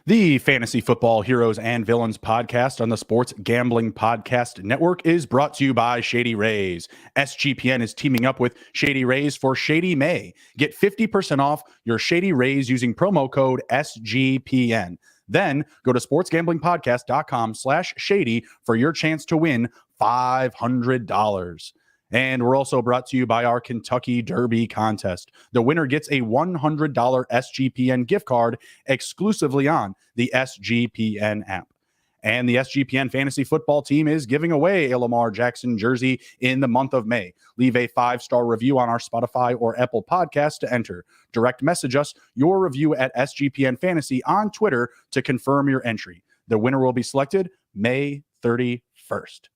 The Fantasy Football Heroes and Villains podcast on the Sports Gambling Podcast Network is brought to you by Shady Rays. SGPN is teaming up with Shady Rays for Shady May. Get 50% off your Shady Rays using promo code SGPN. Then go to sportsgamblingpodcast.com/shady for your chance to win $500. And we're also brought to you by our Kentucky Derby contest. The winner gets a $100 SGPN gift card exclusively on the SGPN app. And the SGPN fantasy football team is giving away a Lamar Jackson jersey in the month of May. Leave a 5-star review on our Spotify or Apple podcast to enter. Direct message us your review at SGPN Fantasy on Twitter to confirm your entry. The winner will be selected May 31st.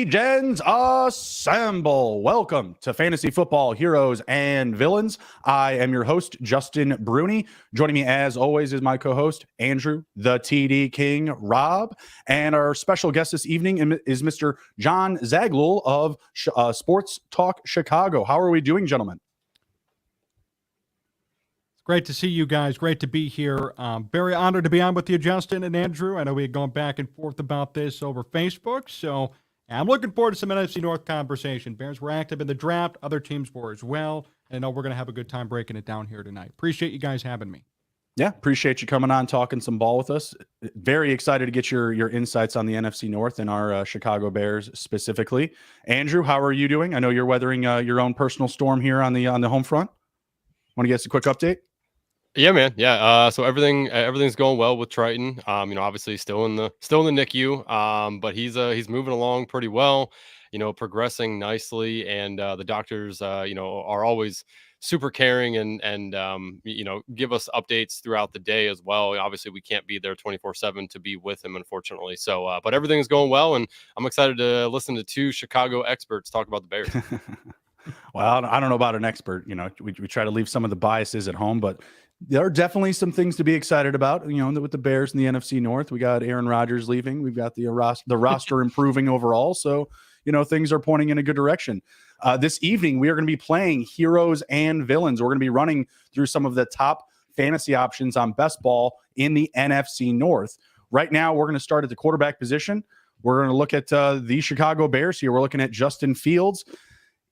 Gens assemble. Welcome to Fantasy Football Heroes and Villains. I am your host, Justin Bruni. Joining me as always is my co-host, Andrew, the TD King, Rob. And our special guest this evening is Mr. John Zaghloul of Sports Talk Chicago. How are we doing, gentlemen? Great to see you guys. Great to be here. Very honored to be on with you, Justin and Andrew. I know we had gone back and forth about this over Facebook, so I'm looking forward to some NFC North conversation. Bears were active in the draft. Other teams were as well. And I know we're going to have a good time breaking it down here tonight. Appreciate you guys having me. Yeah, appreciate you coming on, talking some ball with us. Very excited to get your insights on the NFC North and our Chicago Bears specifically. Andrew, how are you doing? I know you're weathering your own personal storm here on the home front. Want to get us a quick update? Yeah, man. Yeah. So everything's going well with Triton. Obviously still in the NICU. But he's moving along pretty well, progressing nicely. And the doctors, are always super caring and give us updates throughout the day as well. Obviously we can't be there 24/7 to be with him, unfortunately. So, but everything's going well, and I'm excited to listen to two Chicago experts talk about the Bears. Well, I don't know about an expert. We try to leave some of the biases at home, but there are definitely some things to be excited about, with the Bears in the NFC North. We got Aaron Rodgers leaving. We've got the roster improving overall. So, things are pointing in a good direction. This evening, we are going to be playing Heroes and Villains. We're going to be running through some of the top fantasy options on best ball in the NFC North. Right now, we're going to start at the quarterback position. We're going to look at the Chicago Bears here. We're looking at Justin Fields.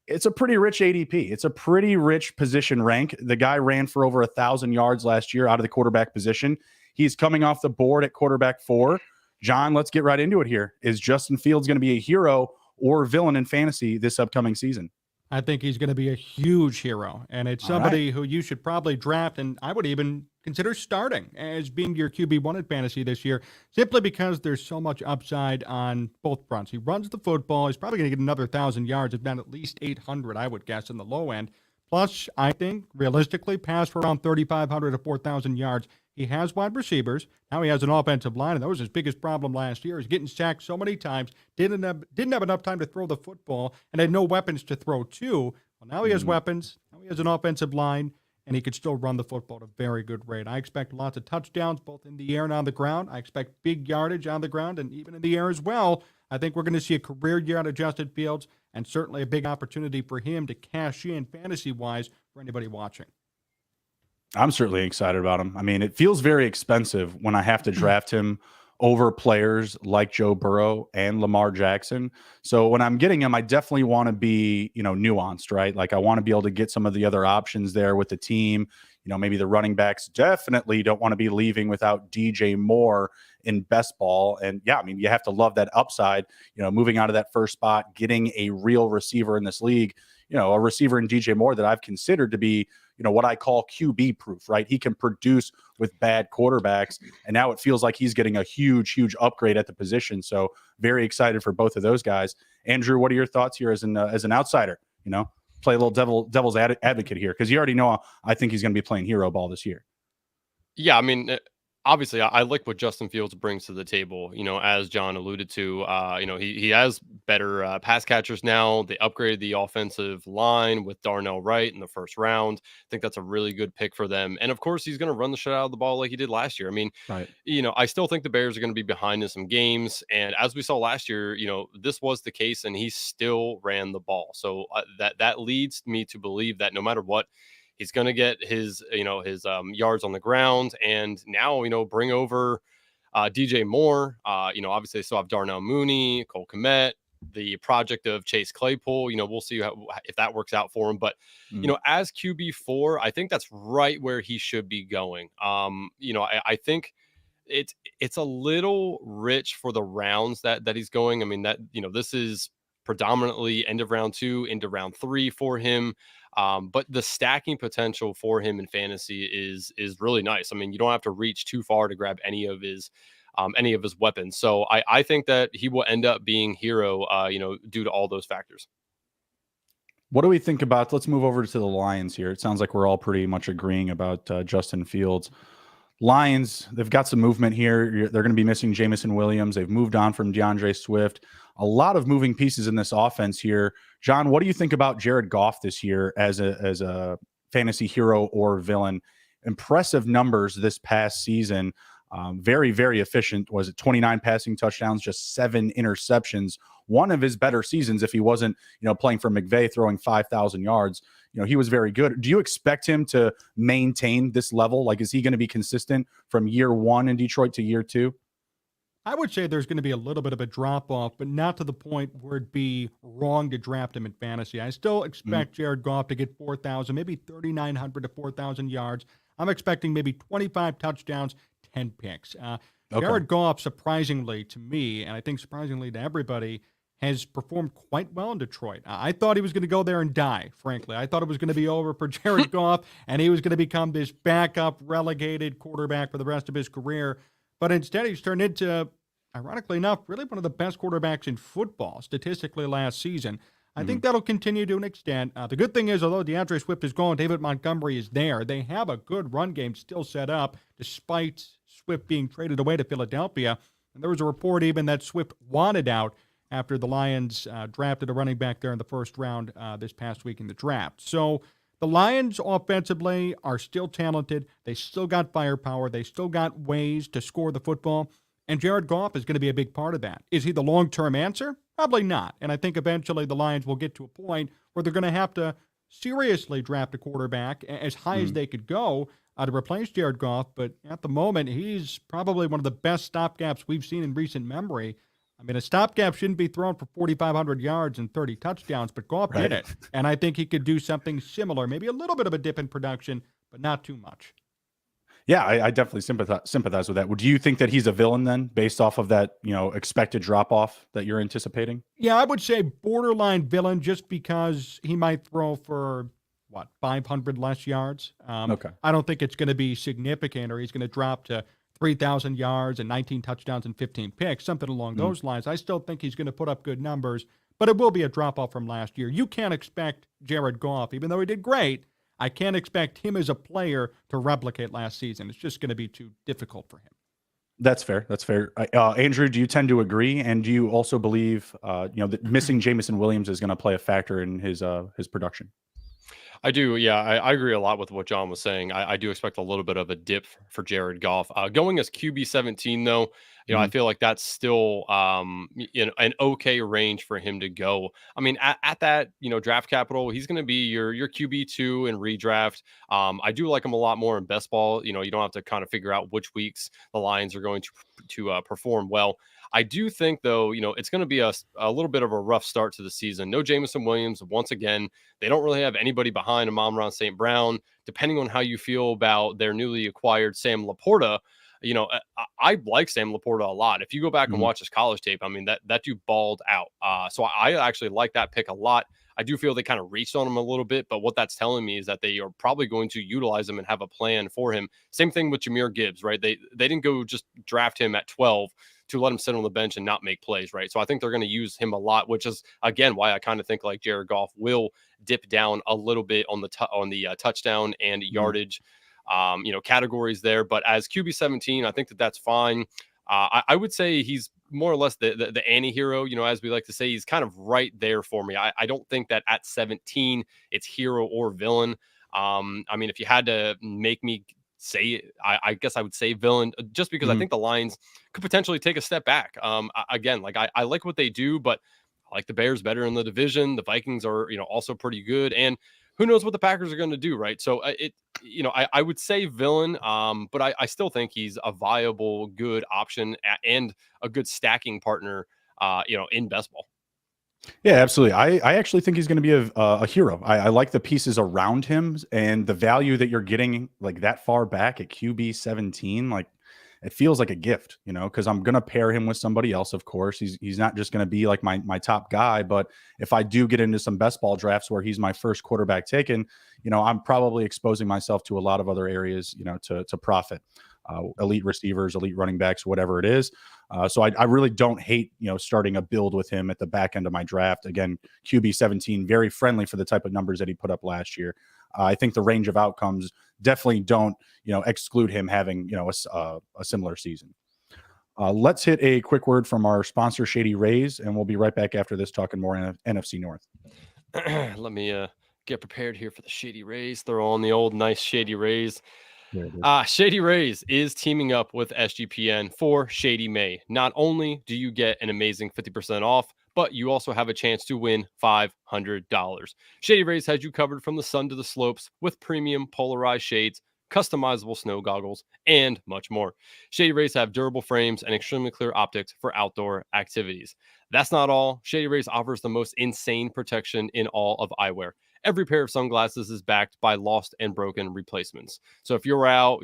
It's a pretty rich ADP. It's a pretty rich position rank. The guy ran for over 1,000 yards last year out of the quarterback position. He's coming off the board at quarterback 4. John, let's get right into it here. Is Justin Fields going to be a hero or villain in fantasy this upcoming season? I think he's going to be a huge hero, and it's somebody who you should probably draft, and I would even consider starting as being your QB1 in fantasy this year, simply because there's so much upside on both fronts. He runs the football. He's probably going to get another 1,000 yards, if not at least 800, I would guess, in the low end. Plus, I think, realistically, pass for around 3,500 to 4,000 yards. He has wide receivers. Now he has an offensive line, and that was his biggest problem last year. He's getting sacked so many times, didn't have enough time to throw the football, and had no weapons to throw to. Well, now he has weapons. Now he has an offensive line, and he could still run the football at a very good rate. I expect lots of touchdowns, both in the air and on the ground. I expect big yardage on the ground and even in the air as well. I think we're going to see a career year out of Justin Fields, and certainly a big opportunity for him to cash in fantasy-wise for anybody watching. I'm certainly excited about him. I mean, it feels very expensive when I have to draft him over players like Joe Burrow and Lamar Jackson. So when I'm getting him, I definitely want to be, nuanced, right? Like I want to be able to get some of the other options there with the team. Maybe the running backs definitely don't want to be leaving without DJ Moore in best ball. And yeah, I mean, you have to love that upside, moving out of that first spot, getting a real receiver in this league, a receiver in DJ Moore that I've considered to be, what I call QB proof, right? He can produce with bad quarterbacks. And now it feels like he's getting a huge upgrade at the position. So very excited for both of those guys. Andrew, what are your thoughts here as an outsider? play a little devil's advocate here, because you already know I think he's going to be playing hero ball this year. Yeah, I mean, obviously, I like what Justin Fields brings to the table. As John alluded to, he has better pass catchers now. They upgraded the offensive line with Darnell Wright in the first round. I think that's a really good pick for them. And of course, he's going to run the shit out of the ball like he did last year. I mean, Right. I still think the Bears are going to be behind in some games. And as we saw last year, this was the case, and he still ran the ball. So that leads me to believe that no matter what, he's going to get his yards on the ground, and now bring over DJ Moore. Obviously they still have Darnell Mooney, Cole Kmet, the project of Chase Claypool. We'll see if that works out for him. But as QB4, I think that's right where he should be going. I think it's a little rich for the rounds that he's going. I mean, this is predominantly end of round 2 into round 3 for him. But the stacking potential for him in fantasy is really nice. I mean, you don't have to reach too far to grab any of his weapons. So I think that he will end up being hero, due to all those factors. What do we think about? Let's move over to the Lions here. It sounds like we're all pretty much agreeing about Justin Fields. Lions, they've got some movement here. They're going to be missing Jameson Williams. They've moved on from DeAndre Swift. A lot of moving pieces in this offense here. John, what do you think about Jared Goff this year as a fantasy hero or villain? Impressive numbers this past season. Very, very efficient. Was it 29 passing touchdowns, just 7 interceptions? One of his better seasons if he wasn't, playing for McVay, throwing 5,000 yards. He was very good. Do you expect him to maintain this level? Like, is he going to be consistent from year 1 in Detroit to year 2? I would say there's going to be a little bit of a drop-off, but not to the point where it'd be wrong to draft him in fantasy. I still expect Jared Goff to get 4,000, maybe 3,900 to 4,000 yards. I'm expecting maybe 25 touchdowns, 10 picks. Jared Goff, surprisingly to me, and I think surprisingly to everybody, has performed quite well in Detroit. I thought he was going to go there and die, frankly. I thought it was going to be over for Jared Goff, and he was going to become this backup, relegated quarterback for the rest of his career. But instead, he's turned into, ironically enough, really one of the best quarterbacks in football, statistically, last season. I think that'll continue to an extent. The good thing is, although DeAndre Swift is gone, David Montgomery is there. They have a good run game still set up, despite Swift being traded away to Philadelphia. And there was a report even that Swift wanted out after the Lions drafted a running back there in the first round this past week in the draft. So the Lions offensively are still talented. They still got firepower. They still got ways to score the football. And Jared Goff is going to be a big part of that. Is he the long-term answer? Probably not. And I think eventually the Lions will get to a point where they're going to have to seriously draft a quarterback as high as they could go to replace Jared Goff. But at the moment, he's probably one of the best stopgaps we've seen in recent memory. I mean, a stopgap shouldn't be thrown for 4,500 yards and 30 touchdowns, but Goff did it. And I think he could do something similar, maybe a little bit of a dip in production, but not too much. Yeah, I definitely sympathize with that. Would you think that he's a villain then, based off of that, expected drop-off that you're anticipating? Yeah, I would say borderline villain, just because he might throw for, 500 less yards. Okay. I don't think it's going to be significant, or he's going to drop to 3,000 yards and 19 touchdowns and 15 picks, something along those lines. I still think he's going to put up good numbers, but it will be a drop-off from last year. You can't expect Jared Goff, even though he did great, I can't expect him as a player to replicate last season. It's just going to be too difficult for him. That's fair. That's fair. Andrew, do you tend to agree? And do you also believe, that missing Jameson Williams is going to play a factor in his production? I do. Yeah, I agree a lot with what John was saying. I do expect a little bit of a dip for Jared Goff. Going as QB 17, though, I feel like that's still an okay range for him to go. I mean, at that, draft capital, he's going to be your QB2 in redraft. I do like him a lot more in best ball. You don't have to kind of figure out which weeks the Lions are going to perform well. I do think, though, it's going to be a little bit of a rough start to the season. No Jameson Williams. Once again, they don't really have anybody behind Amon-Ra St. Brown. Depending on how you feel about their newly acquired Sam Laporta, I like Sam Laporta a lot. If you go back and watch his college tape, I mean, that dude balled out. So I actually like that pick a lot. I do feel they kind of reached on him a little bit, but what that's telling me is that they are probably going to utilize him and have a plan for him. Same thing with Jahmyr Gibbs, right? They didn't go just draft him at 12 to let him sit on the bench and not make plays, right? So I think they're going to use him a lot, which is again why I kind of think like Jared Goff will dip down a little bit on the touchdown and yardage categories there. But as QB 17, I think that's fine. I would say he's more or less the anti-hero, as we like to say. He's kind of right there for me. I don't think that at 17 it's hero or villain. I mean, if you had to make me say, I guess I would say villain, just because I think the Lions could potentially take a step back. Again, like I like what they do, but I like the Bears better in the division. The Vikings are, also pretty good, and who knows what the Packers are going to do, right? So I would say villain, but I still think he's a viable, good option and a good stacking partner, in best ball. Yeah, absolutely. I actually think he's going to be a hero. I like the pieces around him and the value that you're getting like that far back at QB 17. Like it feels like a gift, because I'm going to pair him with somebody else. Of course, he's not just going to be like my top guy, but if I do get into some best ball drafts where he's my first quarterback taken, I'm probably exposing myself to a lot of other areas, to profit. Elite receivers, elite running backs, whatever it is. So I really don't hate, starting a build with him at the back end of my draft. Again, QB 17, very friendly for the type of numbers that he put up last year. I think the range of outcomes definitely don't, exclude him having, a similar season. Let's hit a quick word from our sponsor, Shady Rays, and we'll be right back after this talking more NFC North. Let me get prepared here for the Shady Rays. Throw on the old nice Shady Rays. Shady Rays is teaming up with SGPN for Shady May. Not only do you get an amazing 50% off, but you also have a chance to win $500. Shady Rays has you covered from the sun to the slopes with premium polarized shades, customizable snow goggles, and much more. Shady Rays have durable frames and extremely clear optics for outdoor activities. That's not all. Shady Rays offers the most insane protection in all of eyewear. Every pair of sunglasses is backed by lost and broken replacements. So if you're out,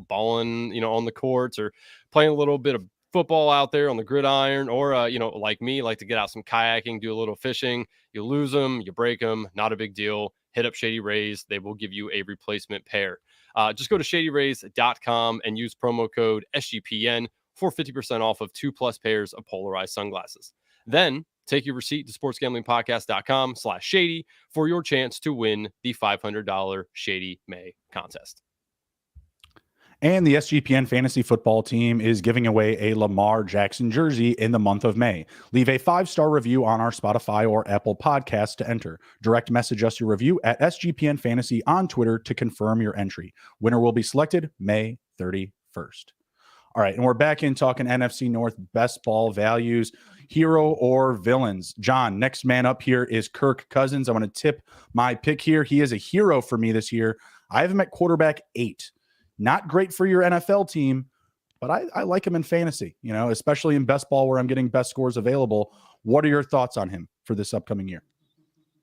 balling, on the courts or playing a little bit of football out there on the gridiron, or, like me, like to get out some kayaking, do a little fishing, you lose them, you break them, not a big deal. Hit up Shady Rays. They will give you a replacement pair. Just go to shadyrays.com and use promo code SGPN for 50% off of 2+ pairs of polarized sunglasses. Then take your receipt to sportsgamblingpodcast.com/shady for your chance to win the $500 Shady May contest. And the SGPN fantasy football team is giving away a Lamar Jackson jersey in the month of May. Leave a 5-star review on our Spotify or Apple Podcasts to enter. Direct message us your review at SGPN Fantasy on Twitter to confirm your entry. Winner will be selected May 31st. All right, and we're back in talking NFC North best ball values, hero or villains. John, next man up here is Kirk Cousins. I want to tip my pick here. He is a hero for me this year. I have him at quarterback 8. Not great for your NFL team, but I like him in fantasy, especially in best ball where I'm getting best scores available. What are your thoughts on him for this upcoming year?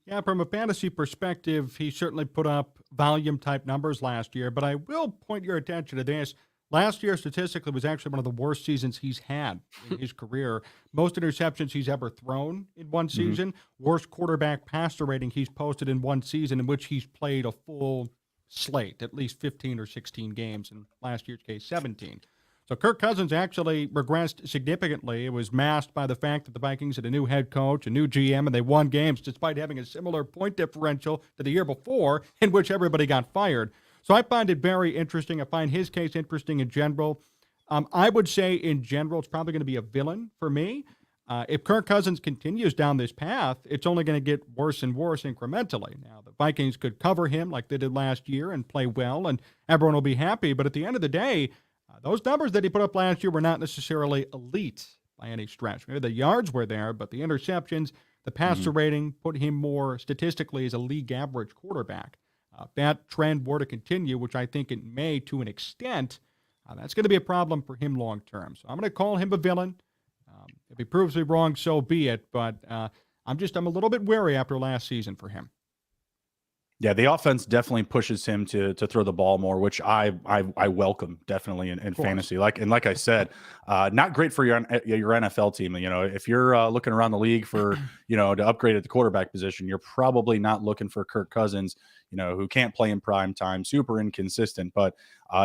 Yeah, from a fantasy perspective, he certainly put up volume-type numbers last year, but I will point your attention to this. Last year, statistically, was actually one of the worst seasons he's had in his career. Most interceptions he's ever thrown in one season. Worst quarterback passer rating he's posted in one season in which he's played a full slate, at least 15 or 16 games, in last year's case, 17. So Kirk Cousins actually regressed significantly. It was masked by the fact that the Vikings had a new head coach, a new GM, and they won games despite having a similar point differential to the year before in which everybody got fired. So I find it very interesting. I find his case interesting in general. I would say in general it's probably going to be a villain for me. If Kirk Cousins continues down this path, it's only going to get worse and worse incrementally. Now, the Vikings could cover him like they did last year and play well, and everyone will be happy. But at the end of the day, those numbers that he put up last year were not necessarily elite by any stretch. Maybe the yards were there, but the interceptions, the passer rating put him more statistically as a league average quarterback. If that trend were to continue, which I think it may to an extent, that's going to be a problem for him long term. So I'm going to call him a villain. If he proves me wrong, so be it. But I'm a little bit wary after last season for him. Yeah, the offense definitely pushes him to throw the ball more, which I welcome definitely in fantasy. Like I said, not great for your NFL team. You know, if you're looking around the league for to upgrade at the quarterback position, you're probably not looking for Kirk Cousins, who can't play in prime time, super inconsistent. But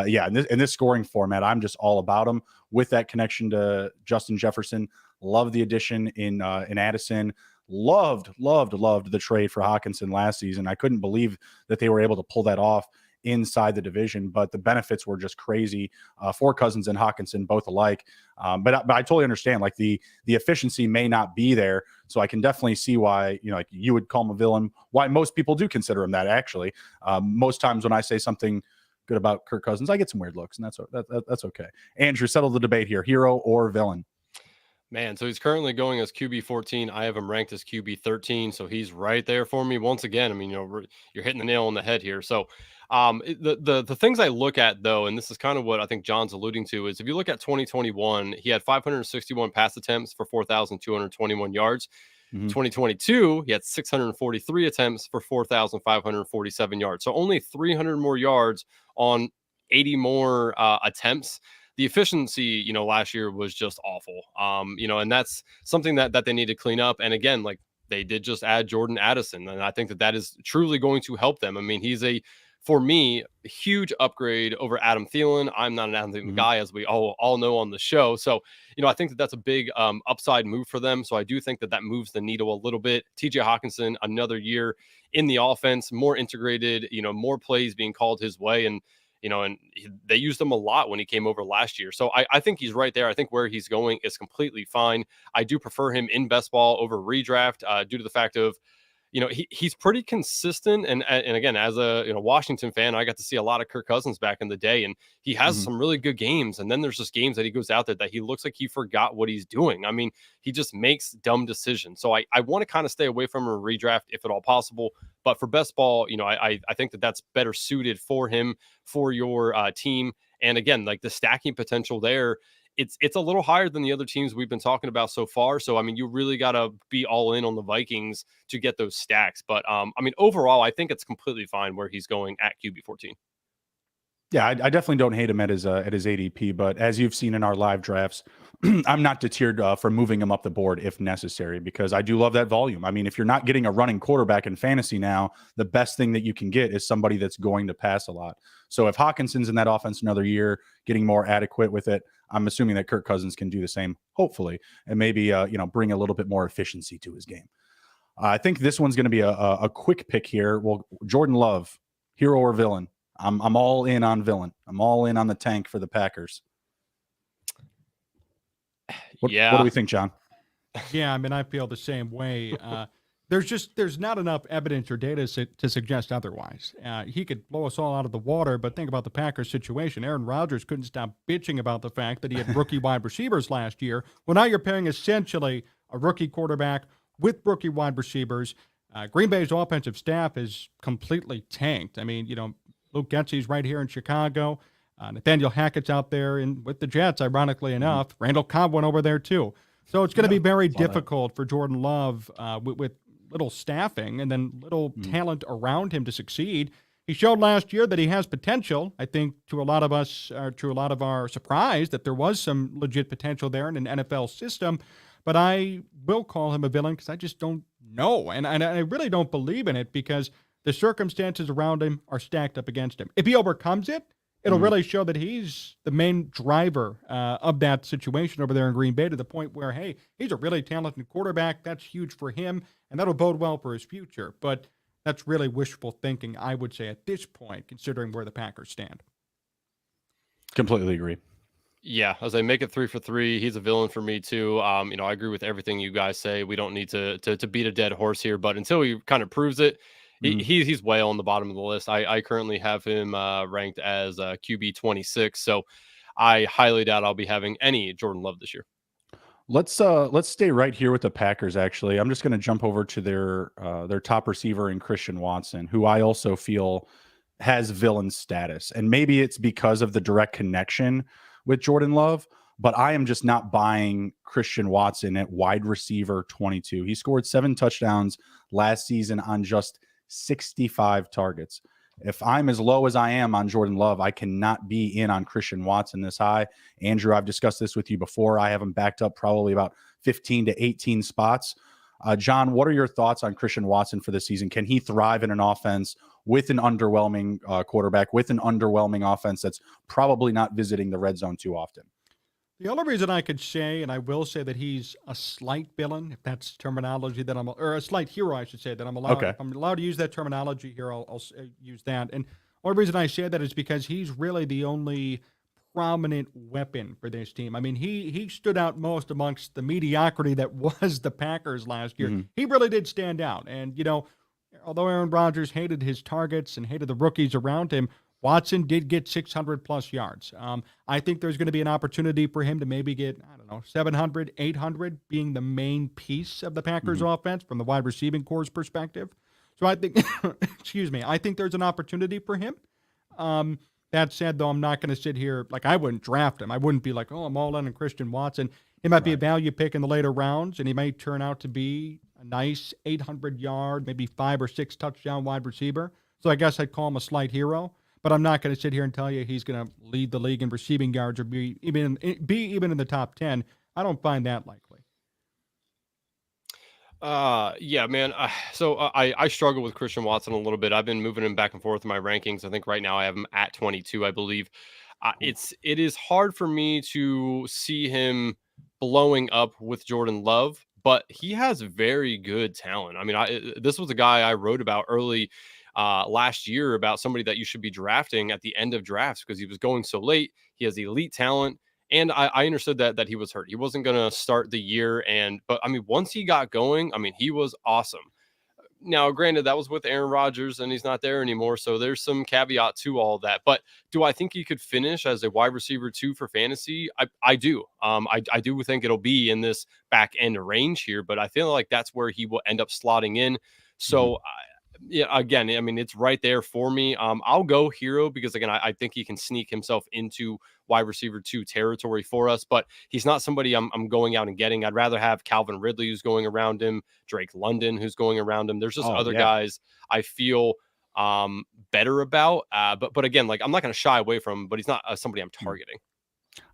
yeah, in this scoring format, I'm just all about him with that connection to Justin Jefferson. Love the addition in Addison. Loved the trade for Hawkinson last season. I couldn't believe that they were able to pull that off inside the division, but the benefits were just crazy for Cousins and Hawkinson, both alike. But I totally understand, like the efficiency may not be there, so I can definitely see why like you would call him a villain. Why most people do consider him that. Actually, most times when I say something good about Kirk Cousins, I get some weird looks, and that's okay. Andrew, settle the debate here: hero or villain? Man, so he's currently going as QB 14. I have him ranked as QB 13, so he's right there for me once again. I mean, you're hitting the nail on the head here. So, the things I look at though, and this is kind of what I think John's alluding to, is if you look at 2021, he had 561 pass attempts for 4,221 yards. 2022, he had 643 attempts for 4,547 yards. So only 300 more yards on 80 more attempts. The efficiency, last year was just awful. And that's something that they need to clean up. And again, like they did just add Jordan Addison, and I think that is truly going to help them. I mean, he's for me, a huge upgrade over Adam Thielen. I'm not an Adam Thielen guy, as we all know on the show. So, I think that that's a big upside move for them. So I do think that moves the needle a little bit. TJ Hawkinson, another year in the offense, more integrated, more plays being called his way. And they used him a lot when he came over last year. So I think he's right there. I think where he's going is completely fine. I do prefer him in best ball over redraft due to the fact of, he's pretty consistent. And again, as a Washington fan, I got to see a lot of Kirk Cousins back in the day, and he has some really good games. And then there's just games that he goes out there that he looks like he forgot what he's doing. I mean, he just makes dumb decisions. So I want to kind of stay away from a redraft if at all possible. But for best ball, I think that that's better suited for him, for your team. And again, like the stacking potential there, it's a little higher than the other teams we've been talking about so far. So, I mean, you really got to be all in on the Vikings to get those stacks. But, I mean, overall, I think it's completely fine where he's going at QB 14. Yeah, I definitely don't hate him at his ADP, but as you've seen in our live drafts, I'm not deterred from moving him up the board if necessary, because I do love that volume. I mean, if you're not getting a running quarterback in fantasy now, the best thing that you can get is somebody that's going to pass a lot. So if Hawkinson's in that offense another year, getting more adequate with it, I'm assuming that Kirk Cousins can do the same, hopefully, and maybe bring a little bit more efficiency to his game. I think this one's going to be a quick pick here. Well, Jordan Love, hero or villain? I'm all in on villain. I'm all in on the tank for the Packers. What do we think, John? Yeah, I mean, I feel the same way. There's not enough evidence or data to suggest otherwise. He could blow us all out of the water, but think about the Packers situation. Aaron Rodgers couldn't stop bitching about the fact that he had rookie wide receivers last year. Well, now you're pairing essentially a rookie quarterback with rookie wide receivers. Green Bay's offensive staff is completely tanked. I mean, Luke Getsy's right here in Chicago. Nathaniel Hackett's out there with the Jets, ironically enough. Randall Cobb went over there too. So it's going to be very difficult for Jordan Love with little staffing and then little talent around him to succeed. He showed last year that he has potential. I think to a lot of us, to a lot of our surprise, that there was some legit potential there in an NFL system. But I will call him a villain because I just don't know. And I really don't believe in it because the circumstances around him are stacked up against him. If he overcomes it, it'll really show that he's the main driver of that situation over there in Green Bay, to the point where, hey, he's a really talented quarterback. That's huge for him, and that'll bode well for his future. But that's really wishful thinking, I would say, at this point, considering where the Packers stand. Completely agree. Yeah, as I make it 3 for 3, he's a villain for me too. I agree with everything you guys say. We don't need to beat a dead horse here, but until he kind of proves it, he's way on the bottom of the list. I currently have him ranked as QB 26, so I highly doubt I'll be having any Jordan Love this year. Let's stay right here with the Packers. Actually, I'm just going to jump over to their top receiver in Christian Watson, who I also feel has villain status, and maybe it's because of the direct connection with Jordan Love. But I am just not buying Christian Watson at wide receiver 22. He scored 7 touchdowns last season on just 65 targets. If I'm as low as I am on Jordan Love, I cannot be in on Christian Watson this high. Andrew, I've discussed this with you before. I have him backed up probably about 15 to 18 spots. John, what are your thoughts on Christian Watson for the season? Can he thrive in an offense with an underwhelming quarterback, with an underwhelming offense that's probably not visiting the red zone too often? The only reason I could say, and I will say, that he's a slight villain, if that's terminology that or a slight hero, I should say, that I'm allowed. Okay. If I'm allowed to use that terminology here, I'll use that. And the only reason I say that is because he's really the only prominent weapon for this team. I mean, he stood out most amongst the mediocrity that was the Packers last year. Mm-hmm. He really did stand out. And, although Aaron Rodgers hated his targets and hated the rookies around him, Watson did get 600-plus yards. I think there's going to be an opportunity for him to maybe get, 700, 800, being the main piece of the Packers offense from the wide receiving corps' perspective. So I think, I think there's an opportunity for him. That said, though, I'm not going to sit here, I wouldn't draft him. I wouldn't be like, I'm all in on Christian Watson. He might be a value pick in the later rounds, and he may turn out to be a nice 800-yard, maybe 5 or 6 touchdown wide receiver. So I guess I'd call him a slight hero. But I'm not going to sit here and tell you he's going to lead the league in receiving yards or be even in the top 10. I don't find that likely. Yeah, man. I struggle with Christian Watson a little bit. I've been moving him back and forth in my rankings. I think right now I have him at 22, I believe. It is hard for me to see him blowing up with Jordan Love, but he has very good talent. I mean, this was a guy I wrote about early last year about somebody that you should be drafting at the end of drafts because he was going so late. He has elite talent. And I understood that he was hurt. He wasn't going to start the year. But I mean, once he got going, I mean, he was awesome. Now, granted, that was with Aaron Rodgers and he's not there anymore. So there's some caveat to all that. But do I think he could finish as a wide receiver 2 for fantasy? I do. I do think it'll be in this back end range here, but I feel like that's where he will end up slotting in. So yeah, again, I mean, it's right there for me. I'll go hero because, again, I think he can sneak himself into wide receiver 2 territory for us, but he's not somebody I'm going out and getting. I'd rather have Calvin Ridley, who's going around him, Drake London, who's going around him. There's just other guys I feel better about. But again, I'm not going to shy away from him, but he's not somebody I'm targeting.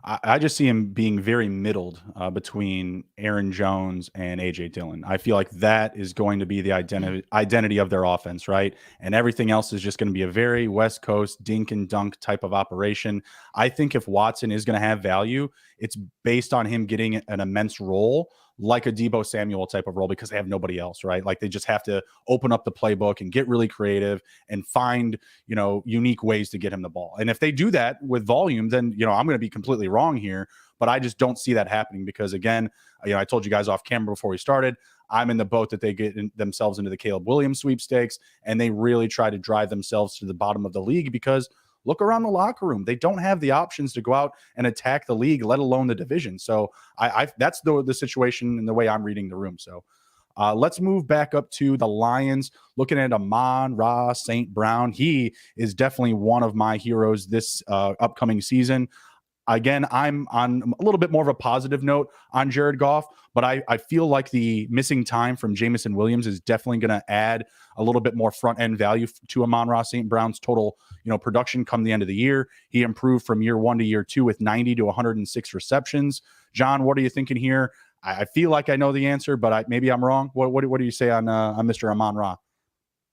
I just see him being very middled between Aaron Jones and A.J. Dillon. I feel like that is going to be the identity of their offense, right? And everything else is just going to be a very West Coast dink and dunk type of operation. I think if Watson is going to have value, it's based on him getting an immense role, like a Deebo Samuel type of role, because they have nobody else, right? They just have to open up the playbook and get really creative and find, unique ways to get him the ball. And if they do that with volume, then, I'm going to be completely wrong here, but I just don't see that happening because, again, I told you guys off camera before we started, I'm in the boat that they get themselves into the Caleb Williams sweepstakes and they really try to drive themselves to the bottom of the league because look around the locker room. They don't have the options to go out and attack the league, let alone the division. So that's the situation and the way I'm reading the room. So let's move back up to the Lions. Looking at Amon-Ra St. Brown. He is definitely one of my heroes this upcoming season. Again, I'm on a little bit more of a positive note on Jared Goff, but I feel like the missing time from Jameson Williams is definitely going to add a little bit more front-end value to Amon-Ra St. Brown's total production come the end of the year. He improved from year 1 to year 2 with 90 to 106 receptions. John, what are you thinking here? I feel like I know the answer, but maybe I'm wrong. What do you say on Mr. Amon-Ra?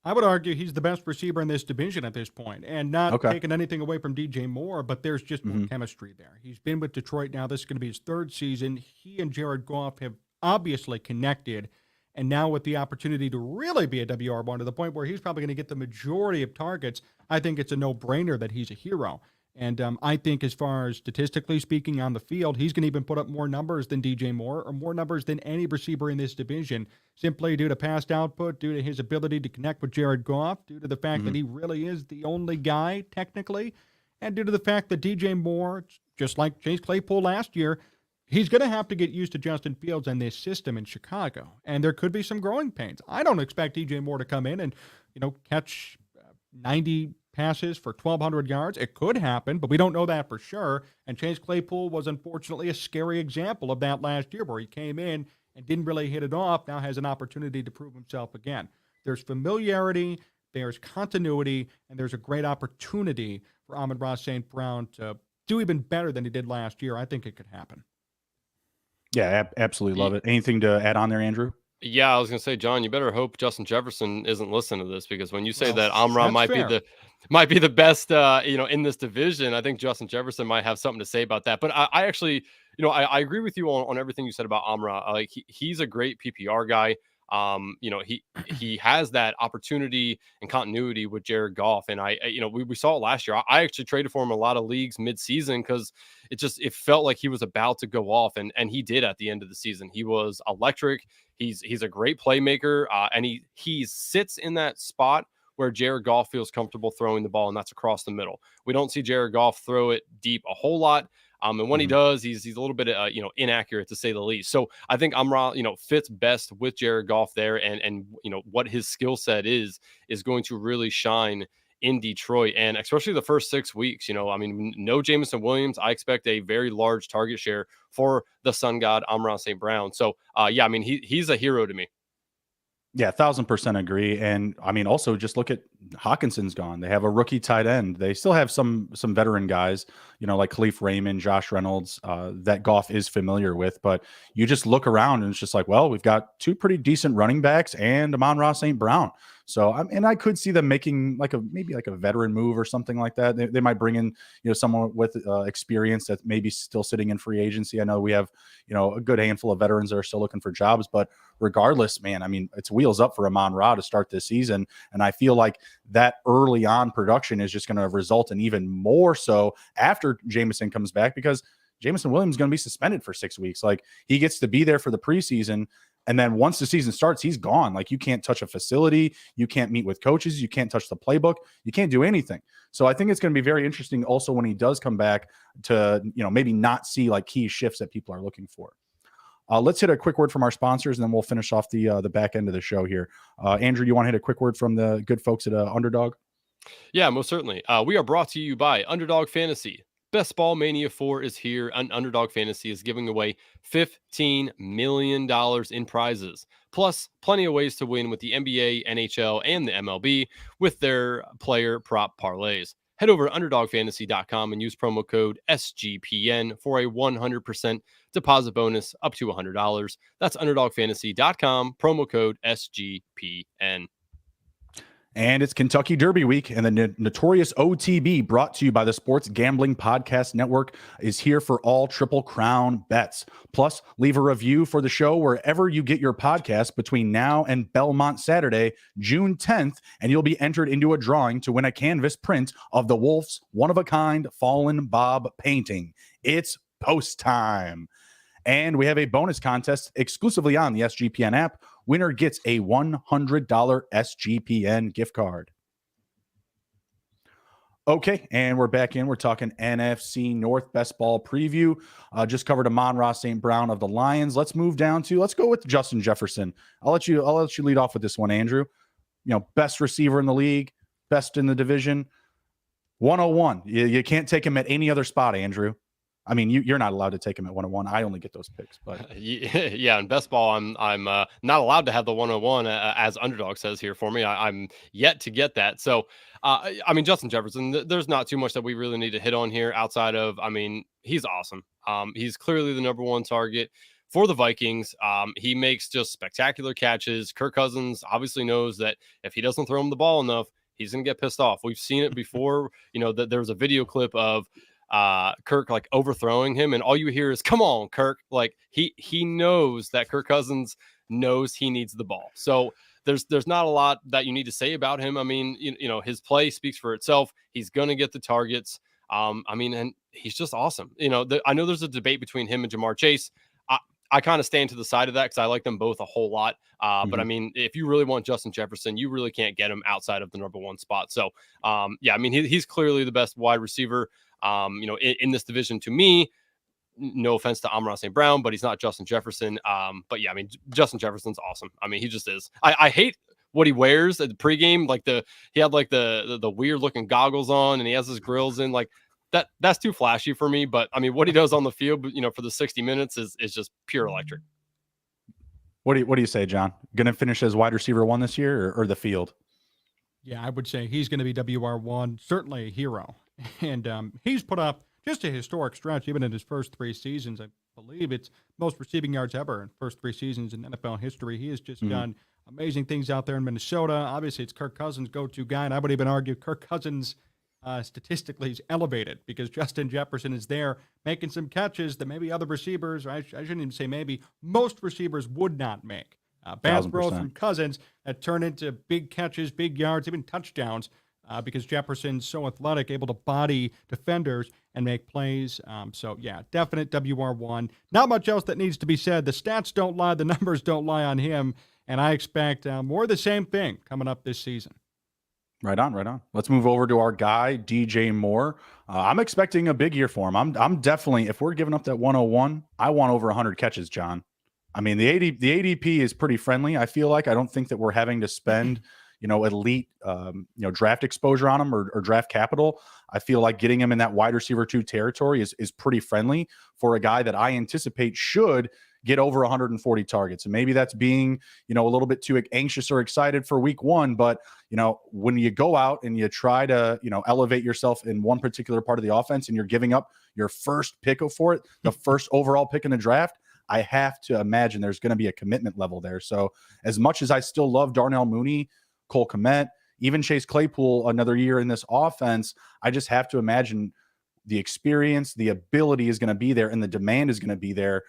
I would argue he's the best receiver in this division at this point, and not taking anything away from DJ Moore, but there's just more chemistry there. He's been with Detroit now. This is going to be his 3rd season. He and Jared Goff have obviously connected, and now with the opportunity to really be a WR1 to the point where he's probably going to get the majority of targets, I think it's a no-brainer that he's a hero. And I think as far as statistically speaking on the field, he's going to even put up more numbers than DJ Moore or more numbers than any receiver in this division, simply due to past output, due to his ability to connect with Jared Goff, due to the fact that he really is the only guy technically, and due to the fact that DJ Moore, just like Chase Claypool last year, he's going to have to get used to Justin Fields and this system in Chicago. And there could be some growing pains. I don't expect DJ Moore to come in and, catch 90 passes for 1,200 yards. It could happen, but we don't know that for sure. And Chase Claypool was unfortunately a scary example of that last year where he came in and didn't really hit it off, now has an opportunity to prove himself again. There's familiarity. there's continuity and there's a great opportunity for Amon-Ra St. Brown to do even better than he did last year, I think it could happen. Yeah, absolutely love it. Anything to add on there, Andrew? Yeah, I was gonna say, John, you better hope Justin Jefferson isn't listening to this, because when you say Well, that Amram that's fair. might be the best in this division, I think Justin Jefferson might have something to say about that. But I actually, I agree with you on everything you said about Amra. Like he's a great PPR guy. He has that opportunity and continuity with Jared Goff, and we saw it last year. I actually traded for him in a lot of leagues mid-season because it felt like he was about to go off, and he did at the end of the season. He was electric. He's a great playmaker, and he sits in that spot where Jared Goff feels comfortable throwing the ball, and that's across the middle. We don't see Jared Goff throw it deep a whole lot. And when he does, he's a little bit inaccurate, to say the least. So I think Amra fits best with Jared Goff there, and what his skill set is going to really shine in Detroit, and especially the first 6 weeks. No Jameson Williams. I expect a very large target share for the Sun God Amon-Ra St. Brown. So he's a hero to me. Yeah, 1,000% agree. And I mean, also just look at Hawkinson's gone. They have a rookie tight end. They still have some veteran guys, like Khalif Raymond, Josh Reynolds, that Goff is familiar with. But you just look around and it's just like, well, we've got two pretty decent running backs and Amon-Ra St. Brown. So, and I could see them making maybe a veteran move or something like that. They might bring in, someone with experience that maybe still sitting in free agency. I know we have, a good handful of veterans that are still looking for jobs, but regardless, man, I mean, it's wheels up for Amon-Ra to start this season. And I feel like that early on production is just going to result in even more so after Jameson comes back, because Jameson Williams is going to be suspended for 6 weeks. Like, he gets to be there for the preseason. And then once the season starts, he's gone. Like, you can't touch a facility. You can't meet with coaches. You can't touch the playbook. You can't do anything. So I think it's going to be very interesting also when he does come back to, maybe not see like key shifts that people are looking for. Let's hit a quick word from our sponsors, and then we'll finish off the back end of the show here. Andrew, you want to hit a quick word from the good folks at Underdog? Yeah, most certainly. We are brought to you by Underdog Fantasy. Best Ball Mania 4 is here, and Underdog Fantasy is giving away $15 million in prizes, plus plenty of ways to win with the NBA, NHL, and the MLB with their player prop parlays. Head over to UnderdogFantasy.com and use promo code SGPN for a 100% deposit bonus up to $100. That's UnderdogFantasy.com, promo code SGPN. And it's Kentucky Derby week, and the notorious OTB, brought to you by the Sports Gambling Podcast Network, is here for all Triple Crown bets. Plus, leave a review for the show wherever you get your podcast between now and Belmont Saturday, June 10th, and you'll be entered into a drawing to win a canvas print of the Wolf's one-of-a-kind Fallen Bob painting. It's post time. And we have a bonus contest exclusively on the SGPN app. Winner gets a $100 SGPN gift card. Okay, and we're back in. We're talking NFC North best ball preview. Just covered Amon-Ra St. Brown of the Lions. Let's move down to, let's go with Justin Jefferson. I'll let you lead off with this one, Andrew. Best receiver in the league, best in the division. 101. You can't take him at any other spot, Andrew. I mean, you're not allowed to take him at 101. I only get those picks, but yeah, in best ball, I'm not allowed to have the 101 as Underdog says here for me. I'm yet to get that. So, I mean, Justin Jefferson, there's not too much that we really need to hit on here outside of, I mean, he's awesome. He's clearly the number one target for the Vikings. He makes just spectacular catches. Kirk Cousins obviously knows that if he doesn't throw him the ball enough, he's going to get pissed off. We've seen it before. That there was a video clip of Kirk like overthrowing him, and all you hear is "Come on, Kirk!" Like he knows that Kirk Cousins knows he needs the ball. So there's not a lot that you need to say about him. I mean, his play speaks for itself. He's gonna get the targets. I mean, and he's just awesome. I know there's a debate between him and Jamar Chase. I kind of stand to the side of that because I like them both a whole lot. But I mean, if you really want Justin Jefferson, you really can't get him outside of the number one spot. So yeah, I mean, he's clearly the best wide receiver. In this division to me. No offense to Amon-Ra St. Brown, but he's not Justin Jefferson. But yeah, I mean, Justin Jefferson's awesome. I mean, he just is. I hate what he wears at the pregame. Like he had like the weird looking goggles on, and he has his grills in. Like that's too flashy for me. But I mean, what he does on the field, for the 60 minutes is just pure electric. What do you say, John? Going to finish as wide receiver one this year, or the field? Yeah, I would say he's going to be WR1, certainly a hero. And he's put up just a historic stretch, even in his first 3 seasons. I believe it's most receiving yards ever in first 3 seasons in NFL history. He has just Mhm. done amazing things out there in Minnesota. Obviously, it's Kirk Cousins' go-to guy, and I would even argue Kirk Cousins statistically is elevated because Justin Jefferson is there making some catches that maybe other receivers, or I shouldn't even say maybe, most receivers would not make. Bad throws 1000%. from Cousins that turn into big catches, big yards, even touchdowns because Jefferson's so athletic, able to body defenders and make plays. So, yeah, definite WR1. Not much else that needs to be said. The stats don't lie. The numbers don't lie on him. And I expect more of the same thing coming up this season. Right on, right on. Let's move over to our guy, DJ Moore. I'm expecting a big year for him. I'm definitely, if we're giving up that 101, I want over 100 catches, John. I mean, the ADP is pretty friendly. I feel like I don't think that we're having to spend, elite, draft exposure on him or draft capital. I feel like getting him in that wide receiver 2 territory is pretty friendly for a guy that I anticipate should get over 140 targets. And maybe that's being, a little bit too anxious or excited for week 1. But, when you go out and you try to, elevate yourself in one particular part of the offense and you're giving up your first pick for it, the first overall pick in the draft, I have to imagine there's going to be a commitment level there. So as much as I still love Darnell Mooney, Cole Kmet, even Chase Claypool another year in this offense, I just have to imagine the experience, the ability is going to be there, and the demand is going to be there.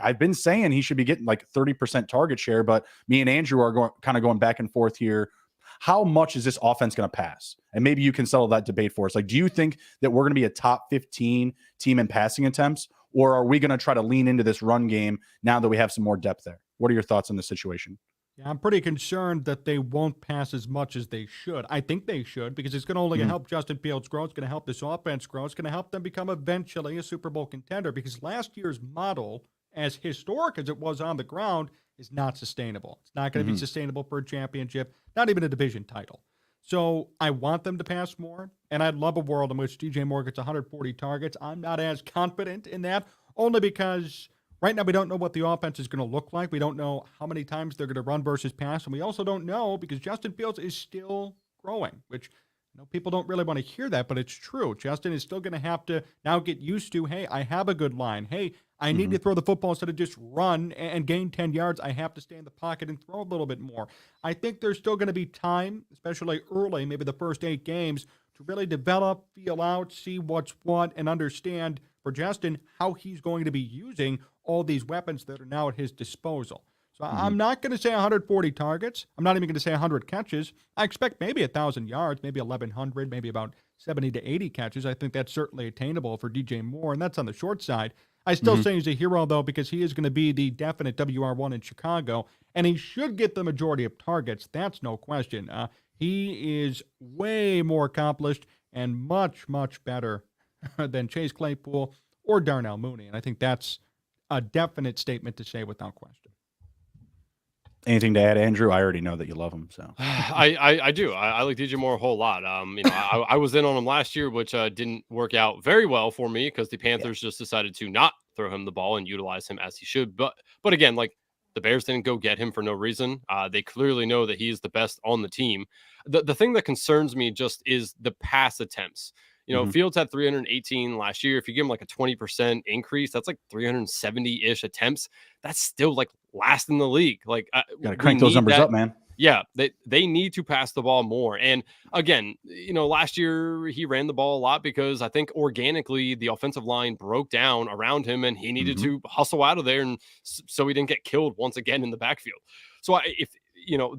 I've been saying he should be getting like 30% target share, but me and Andrew are going back and forth here. How much is this offense going to pass? And maybe you can settle that debate for us. Like, do you think that we're going to be a top 15 team in passing attempts, or are we going to try to lean into this run game now that we have some more depth there? What are your thoughts on the situation? Yeah, I'm pretty concerned that they won't pass as much as they should. I think they should because it's going to only help Justin Fields grow. It's going to help this offense grow. It's going to help them become eventually a Super Bowl contender because last year's model, as historic as it was on the ground, is not sustainable. It's not going to be sustainable for a championship, not even a division title. So I want them to pass more, and I'd love a world in which DJ Moore gets 140 targets. I'm not as confident in that, only because right now we don't know what the offense is going to look like. We don't know how many times they're going to run versus pass, and we also don't know because Justin Fields is still growing, which people don't really want to hear that, but it's true. Justin is still going to have to now get used to, hey, I have a good line. Hey, I need to throw the football instead of just run and gain 10 yards. I have to stay in the pocket and throw a little bit more. I think there's still going to be time, especially early, maybe the first 8 games, to really develop, feel out, see what's what, and understand for Justin how he's going to be using all these weapons that are now at his disposal. So I'm not going to say 140 targets. I'm not even going to say 100 catches. I expect maybe 1,000 yards, maybe 1,100, maybe about 70 to 80 catches. I think that's certainly attainable for DJ Moore, and that's on the short side. I still say he's a hero, though, because he is going to be the definite WR1 in Chicago, and he should get the majority of targets. That's no question. He is way more accomplished and much, much better than Chase Claypool or Darnell Mooney, and I think that's a definite statement to say without question. Anything to add, Andrew? I already know that you love him. So I do. I like DJ Moore a whole lot. I was in on him last year, which didn't work out very well for me because the Panthers just decided to not throw him the ball and utilize him as he should. But again, like the Bears didn't go get him for no reason. They clearly know that he's the best on the team. The thing that concerns me just is the pass attempts. Fields had 318 last year. If you give him like a 20% increase, that's like 370-ish attempts. That's still like last in the league. Like, got to crank those numbers up, man. Yeah, they need to pass the ball more. And again, last year he ran the ball a lot because I think organically the offensive line broke down around him and he needed to hustle out of there, and so he didn't get killed once again in the backfield. So if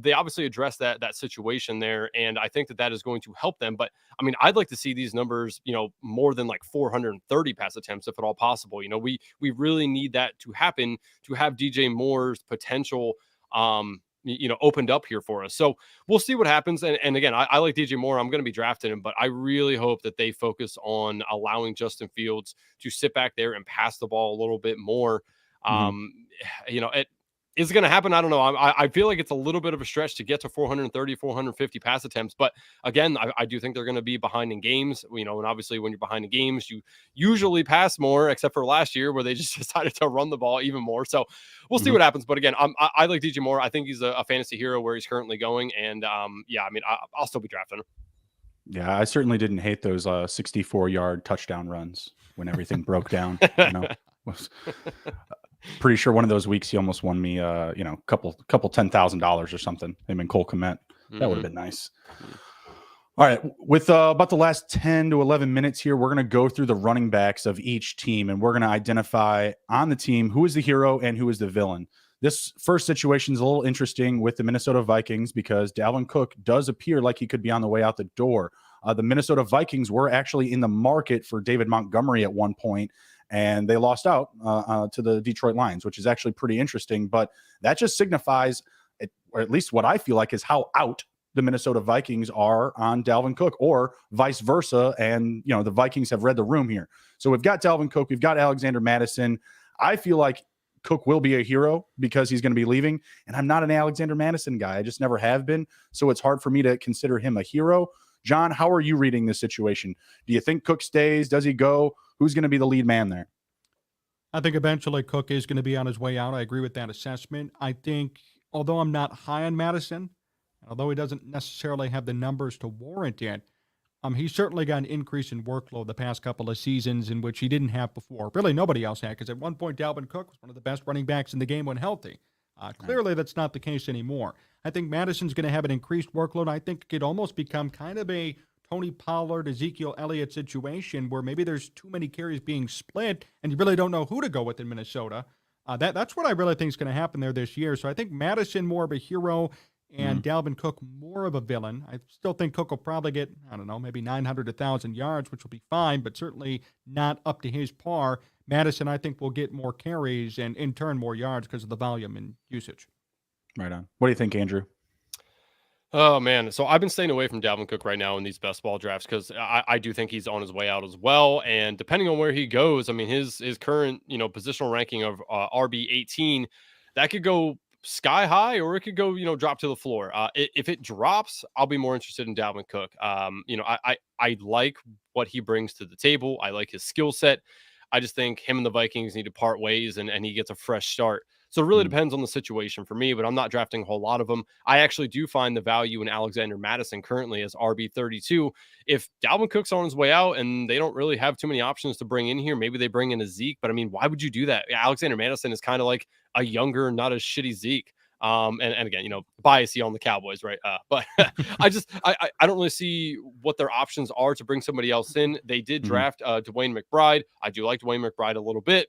they obviously addressed that situation there, and I think that is going to help them. But I mean, I'd like to see these numbers, more than like 430 pass attempts, if at all possible. We really need that to happen to have DJ Moore's potential, opened up here for us. So we'll see what happens. And again, I like DJ Moore. I'm going to be drafting him, but I really hope that they focus on allowing Justin Fields to sit back there and pass the ball a little bit more. Is it going to happen? I don't know. I feel like it's a little bit of a stretch to get to 430, 450 pass attempts. But again, I do think they're going to be behind in games, and obviously when you're behind in games, you usually pass more, except for last year where they just decided to run the ball even more. So we'll see what happens. But again, I like DJ Moore. I think he's a fantasy hero where he's currently going. And I'll still be drafting him. Yeah, I certainly didn't hate those 64-yard touchdown runs when everything broke down. Was pretty sure one of those weeks he almost won me, couple $10,000 or something. Him and Cole Kmet. That would have been nice. All right, with about the last 10 to 11 minutes here, we're going to go through the running backs of each team, and we're going to identify on the team who is the hero and who is the villain. This first situation is a little interesting with the Minnesota Vikings because Dalvin Cook does appear like he could be on the way out the door. The Minnesota Vikings were actually in the market for David Montgomery at one point, and they lost out to the Detroit Lions, which is actually pretty interesting. But that just signifies, or at least what I feel like, is how out the Minnesota Vikings are on Dalvin Cook, or vice versa. And, the Vikings have read the room here. So we've got Dalvin Cook, we've got Alexander Mattison. I feel like Cook will be a hero because he's going to be leaving. And I'm not an Alexander Mattison guy. I just never have been. So it's hard for me to consider him a hero. John, how are you reading this situation? Do you think Cook stays? Does he go? Who's going to be the lead man there? I think eventually Cook is going to be on his way out. I agree with that assessment. I think, although I'm not high on Madison, although he doesn't necessarily have the numbers to warrant it, he's certainly got an increase in workload the past couple of seasons in which he didn't have before. Really, nobody else had, because at one point, Dalvin Cook was one of the best running backs in the game when healthy. Clearly, that's not the case anymore. I think Madison's going to have an increased workload. I think it could almost become kind of a Tony Pollard, Ezekiel Elliott situation where maybe there's too many carries being split and you really don't know who to go with in Minnesota. That's what I really think is going to happen there this year. So I think Madison more of a hero and Dalvin Cook more of a villain. I still think Cook will probably get, I don't know, maybe 900 to 1,000 yards, which will be fine, but certainly not up to his par. Madison, I think, will get more carries and, in turn, more yards because of the volume and usage. Right on. What do you think, Andrew? Oh, man. So I've been staying away from Dalvin Cook right now in these best ball drafts because I do think he's on his way out as well. And depending on where he goes, I mean, his current, positional ranking of RB 18, that could go sky high or it could go, drop to the floor. If it drops, I'll be more interested in Dalvin Cook. I like what he brings to the table. I like his skill set. I just think him and the Vikings need to part ways and he gets a fresh start. So it really depends on the situation for me, but I'm not drafting a whole lot of them. I actually do find the value in Alexander Mattison currently as RB32. If Dalvin Cook's on his way out and they don't really have too many options to bring in here, maybe they bring in a Zeke, but I mean, why would you do that? Alexander Mattison is kind of like a younger, not as shitty Zeke. And again, biasy on the Cowboys, right? But I don't really see what their options are to bring somebody else in. They did draft Dwayne McBride. I do like Dwayne McBride a little bit,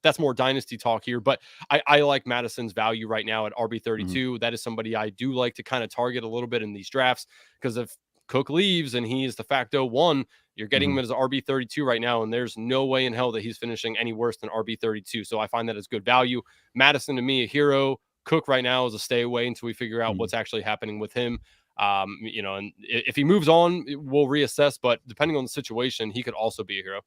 That's more dynasty talk here, but I like Madison's value right now at RB32. That is somebody I do like to kind of target a little bit in these drafts, because if Cook leaves and he is de facto one, you're getting him as RB32 right now, and there's no way in hell that he's finishing any worse than RB32. So I find that as good value. Madison, to me, a hero. Cook right now is a stay away until we figure out what's actually happening with him. And if he moves on, we'll reassess, but depending on the situation, he could also be a hero.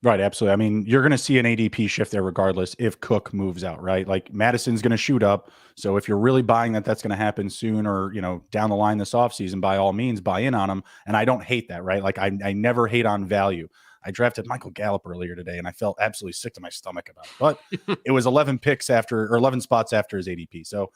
Right, absolutely. I mean, you're going to see an ADP shift there regardless if Cook moves out, right? Like Madison's going to shoot up. So if you're really buying that that's going to happen soon or, down the line this offseason, by all means, buy in on him. And I don't hate that, right? Like I never hate on value. I drafted Michael Gallup earlier today and I felt absolutely sick to my stomach about it. But it was 11 spots after his ADP. So,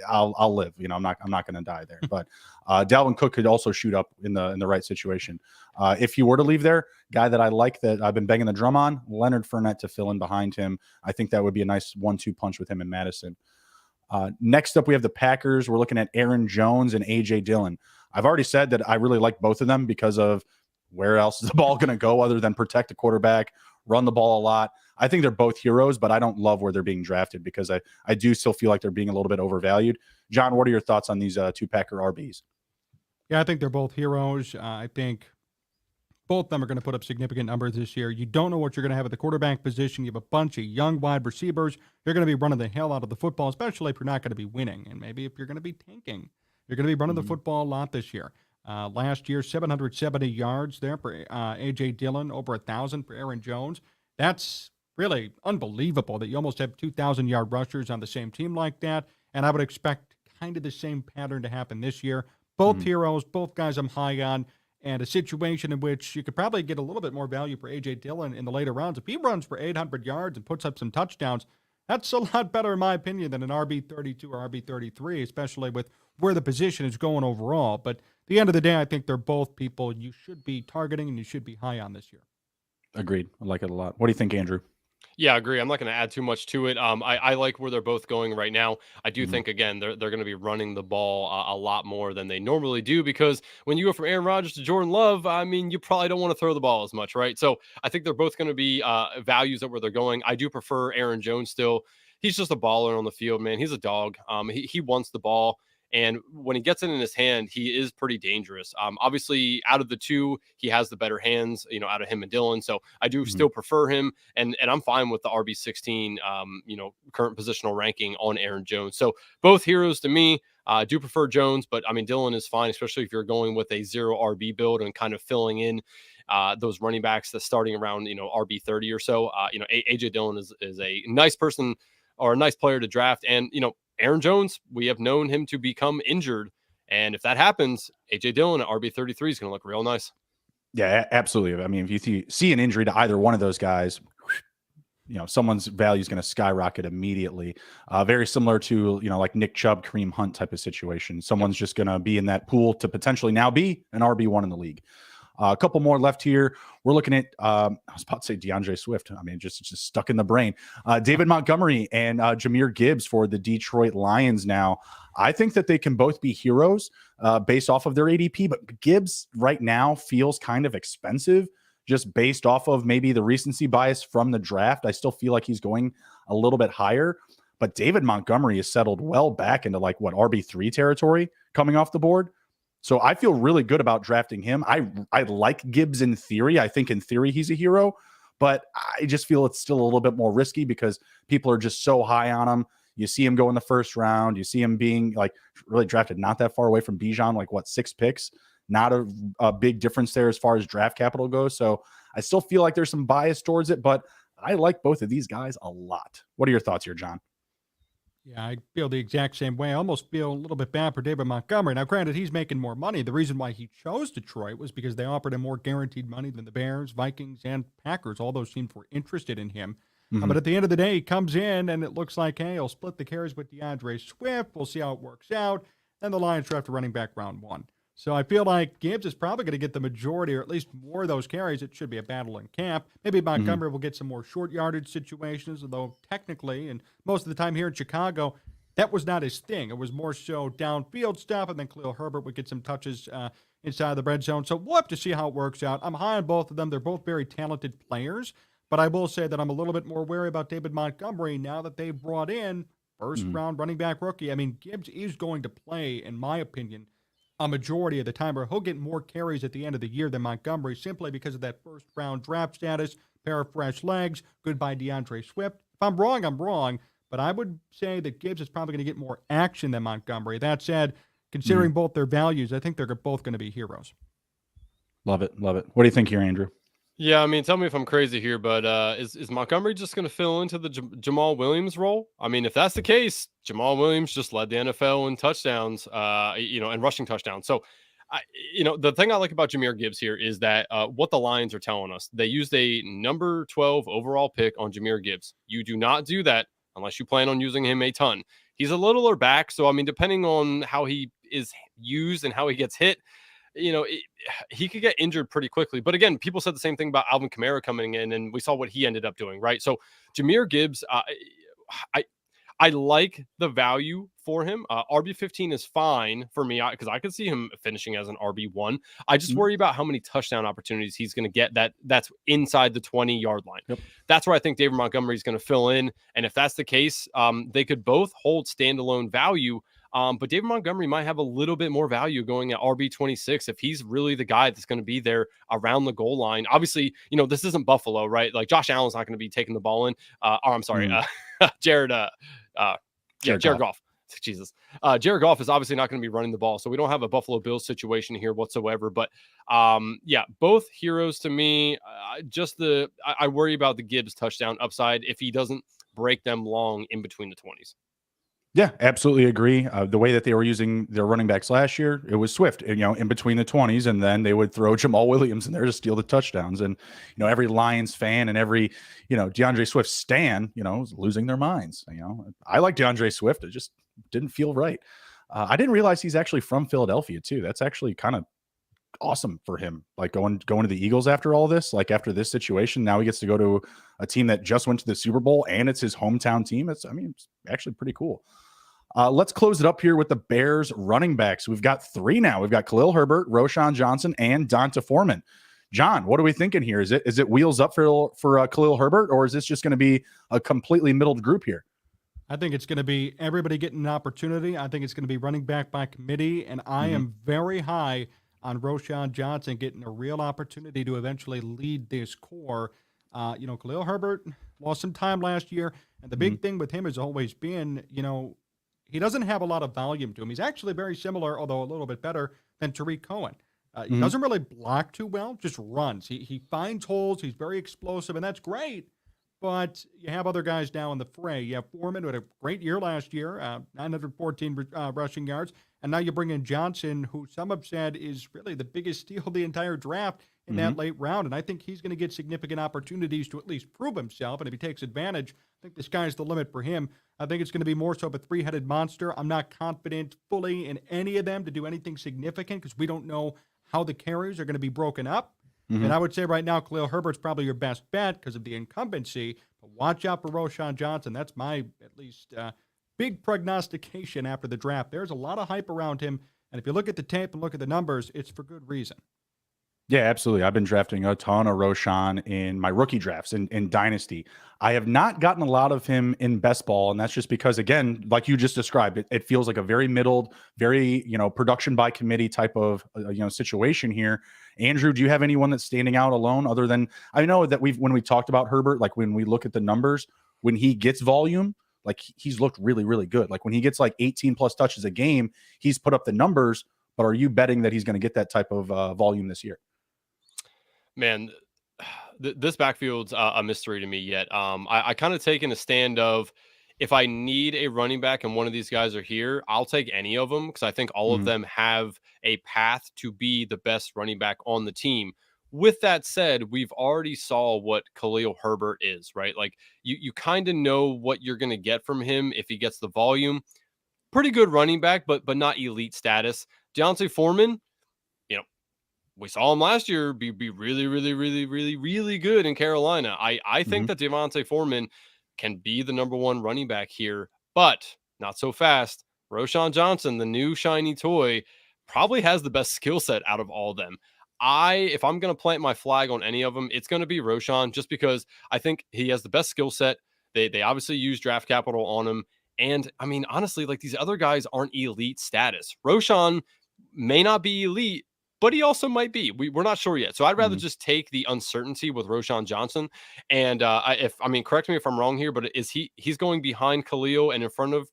I'll live. I'm not going to die there. But Dalvin Cook could also shoot up in the right situation. If he were to leave there, guy that I like that I've been banging the drum on, Leonard Fournette to fill in behind him. I think that would be a nice 1-2 punch with him and Madison. Next up, we have the Packers. We're looking at Aaron Jones and A.J. Dillon. I've already said that I really like both of them because of where else is the ball going to go other than protect the quarterback, run the ball a lot. I think they're both heroes, but I don't love where they're being drafted because I do still feel like they're being a little bit overvalued. John, what are your thoughts on these two Packer RBs? Yeah, I think they're both heroes. I think both of them are going to put up significant numbers this year. You don't know what you're going to have at the quarterback position. You have a bunch of young wide receivers. You're going to be running the hell out of the football, especially if you're not going to be winning. And maybe if you're going to be tanking, you're going to be running the football a lot this year. Last year, 770 yards there for A.J. Dillon, over 1,000 for Aaron Jones. That's really unbelievable that you almost have 2,000-yard rushers on the same team like that. And I would expect kind of the same pattern to happen this year. Both heroes, both guys I'm high on, and a situation in which you could probably get a little bit more value for A.J. Dillon in the later rounds. If he runs for 800 yards and puts up some touchdowns, that's a lot better, in my opinion, than an RB32 or RB33, especially with where the position is going overall. But at the end of the day, I think they're both people you should be targeting and you should be high on this year. Agreed. I like it a lot. What do you think, Andrew? Yeah, I agree. I'm not going to add too much to it. I like where they're both going right now. I do think, again, they're going to be running the ball a lot more than they normally do, because when you go from Aaron Rodgers to Jordan Love, I mean, you probably don't want to throw the ball as much, right? So I think they're both going to be values at where they're going. I do prefer Aaron Jones still. He's just a baller on the field, man. He's a dog. He wants the ball. And when he gets it in his hand, he is pretty dangerous. Obviously, out of the two, he has the better hands, out of him and Dillon. So I do still prefer him. And I'm fine with the RB16, current positional ranking on Aaron Jones. So both heroes to me. I do prefer Jones, but I mean, Dillon is fine, especially if you're going with a 0 RB build and kind of filling in those running backs that's starting around, RB30 or so. AJ Dillon is a nice person or a nice player to draft. And, Aaron Jones, we have known him to become injured. And if that happens, A.J. Dillon at RB33 is going to look real nice. Yeah, absolutely. I mean, if you see an injury to either one of those guys, someone's value is going to skyrocket immediately. Very similar to, like Nick Chubb, Kareem Hunt type of situation. Someone's just going to be in that pool to potentially now be an RB1 in the league. A couple more left here. We're looking at, I was about to say DeAndre Swift. I mean, just stuck in the brain. David Montgomery and Jahmyr Gibbs for the Detroit Lions now. I think that they can both be heroes based off of their ADP, but Gibbs right now feels kind of expensive just based off of maybe the recency bias from the draft. I still feel like he's going a little bit higher, but David Montgomery is settled well back into RB3 territory coming off the board. So I feel really good about drafting him. I like Gibbs in theory. I think in theory he's a hero, but I just feel it's still a little bit more risky because people are just so high on him. You see him go in the first round. You see him being really drafted not that far away from Bijan, 6 picks. Not a big difference there as far as draft capital goes. So I still feel like there's some bias towards it, but I like both of these guys a lot. What are your thoughts here, John? Yeah, I feel the exact same way. I almost feel a little bit bad for David Montgomery. Now, granted, he's making more money. The reason why he chose Detroit was because they offered him more guaranteed money than the Bears, Vikings, and Packers. All those teams were interested in him. But at the end of the day, he comes in, and it looks like, hey, he'll split the carries with DeAndre Swift. We'll see how it works out. And the Lions draft a running back round 1. So I feel like Gibbs is probably going to get the majority or at least more of those carries. It should be a battle in camp. Maybe Montgomery will get some more short yardage situations, although technically, and most of the time here in Chicago, that was not his thing. It was more so downfield stuff, and then Khalil Herbert would get some touches inside the red zone. So we'll have to see how it works out. I'm high on both of them. They're both very talented players, but I will say that I'm a little bit more wary about David Montgomery now that they've brought in first-round running back rookie. I mean, Gibbs is going to play, in my opinion, a majority of the time, or he'll get more carries at the end of the year than Montgomery simply because of that first-round draft status, pair of fresh legs, goodbye DeAndre Swift. If I'm wrong, I'm wrong, but I would say that Gibbs is probably going to get more action than Montgomery. That said, considering both their values, I think they're both going to be heroes. Love it. Love it. What do you think here, Andrew? Yeah, I mean, tell me if I'm crazy here, but is Montgomery just going to fill into the Jamal Williams role? I mean, if that's the case, Jamal Williams just led the NFL in touchdowns, and rushing touchdowns. So, the thing I like about Jahmyr Gibbs here is that what the Lions are telling us, they used a number 12 overall pick on Jahmyr Gibbs. You do not do that unless you plan on using him a ton. He's a littler back, so I mean, depending on how he is used and how he gets hit, he could get injured pretty quickly. But again, people said the same thing about Alvin Kamara coming in, and we saw what he ended up doing, right? So Jahmyr Gibbs, I like the value for him. RB15 is fine for me because I could see him finishing as an RB1. I just worry about how many touchdown opportunities he's going to get that's inside the 20-yard line. Yep. That's where I think David Montgomery is going to fill in. And if that's the case, they could both hold standalone value. But David Montgomery might have a little bit more value going at RB26 if he's really the guy that's going to be there around the goal line. Obviously, this isn't Buffalo, right? Like Josh Allen's not going to be taking the ball in. Jared Goff. Jesus, Jared Goff is obviously not going to be running the ball, so we don't have a Buffalo Bills situation here whatsoever. But yeah, both heroes to me. I worry about the Gibbs touchdown upside if he doesn't break them long in between the 20s. Yeah, absolutely agree. The way that they were using their running backs last year, it was Swift, in between the 20s, and then they would throw Jamal Williams in there to steal the touchdowns. And, every Lions fan and every, DeAndre Swift stan, was losing their minds. I like DeAndre Swift. It just didn't feel right. I didn't realize he's actually from Philadelphia too. That's actually kind of awesome for him. Like going to the Eagles after all this, like after this situation, now he gets to go to a team that just went to the Super Bowl and it's his hometown team. It's actually pretty cool. Let's close it up here with the Bears running backs. We've got 3 now. We've got Khalil Herbert, Roschon Johnson, and Donta Foreman. John, what are we thinking here? Is it wheels up for Khalil Herbert, or is this just going to be a completely middled group here? I think it's going to be everybody getting an opportunity. I think it's going to be running back by committee, and I am very high on Roschon Johnson getting a real opportunity to eventually lead this core. Khalil Herbert lost some time last year, and the big thing with him has always been, he doesn't have a lot of volume to him. He's actually very similar, although a little bit better, than Tariq Cohen. He doesn't really block too well, just runs. He finds holes. He's very explosive, and that's great. But you have other guys now in the fray. You have Foreman, who had a great year last year, 914 rushing yards. And now you bring in Johnson, who some have said is really the biggest steal of the entire draft in that late round. And I think he's going to get significant opportunities to at least prove himself. And if he takes advantage, I think the sky's the limit for him. I think it's going to be more so of a 3-headed monster. I'm not confident fully in any of them to do anything significant because we don't know how the carries are going to be broken up. And I would say right now, Khalil Herbert's probably your best bet because of the incumbency. But watch out for Roschon Johnson. That's my, at least, big prognostication after the draft. There's a lot of hype around him. And if you look at the tape and look at the numbers, it's for good reason. Yeah, absolutely. I've been drafting a ton of Roschon in my rookie drafts in Dynasty. I have not gotten a lot of him in best ball, and that's just because, again, like you just described, it feels like a very middled, very, production by committee type of, situation here. Andrew, do you have anyone that's standing out alone other than, I know that when we talked about Herbert, like when we look at the numbers, when he gets volume, like he's looked really, really good. Like when he gets like 18 plus touches a game, he's put up the numbers, but are you betting that he's going to get that type of volume this year? Man, this backfield's a mystery to me yet. I kind of taken a stand of if I need a running back and one of these guys are here, I'll take any of them because I think all of them have a path to be the best running back on the team. With that said, we've already saw what Khalil Herbert is, right? Like you kind of know what you're going to get from him if he gets the volume. Pretty good running back, but not elite status. D'Onta Foreman, we saw him last year be really, really, really, really, really good in Carolina. I think that D'Onta Foreman can be the number 1 running back here, but not so fast. Roschon Johnson, the new shiny toy, probably has the best skill set out of all of them. If I'm going to plant my flag on any of them, it's going to be Roschon just because I think he has the best skill set. They obviously use draft capital on him. And I mean, honestly, like these other guys aren't elite status. Roschon may not be elite, but he also might be. We're not sure yet. So I'd rather just take the uncertainty with Roschon Johnson. And correct me if I'm wrong here, but he's going behind Khalil and in front of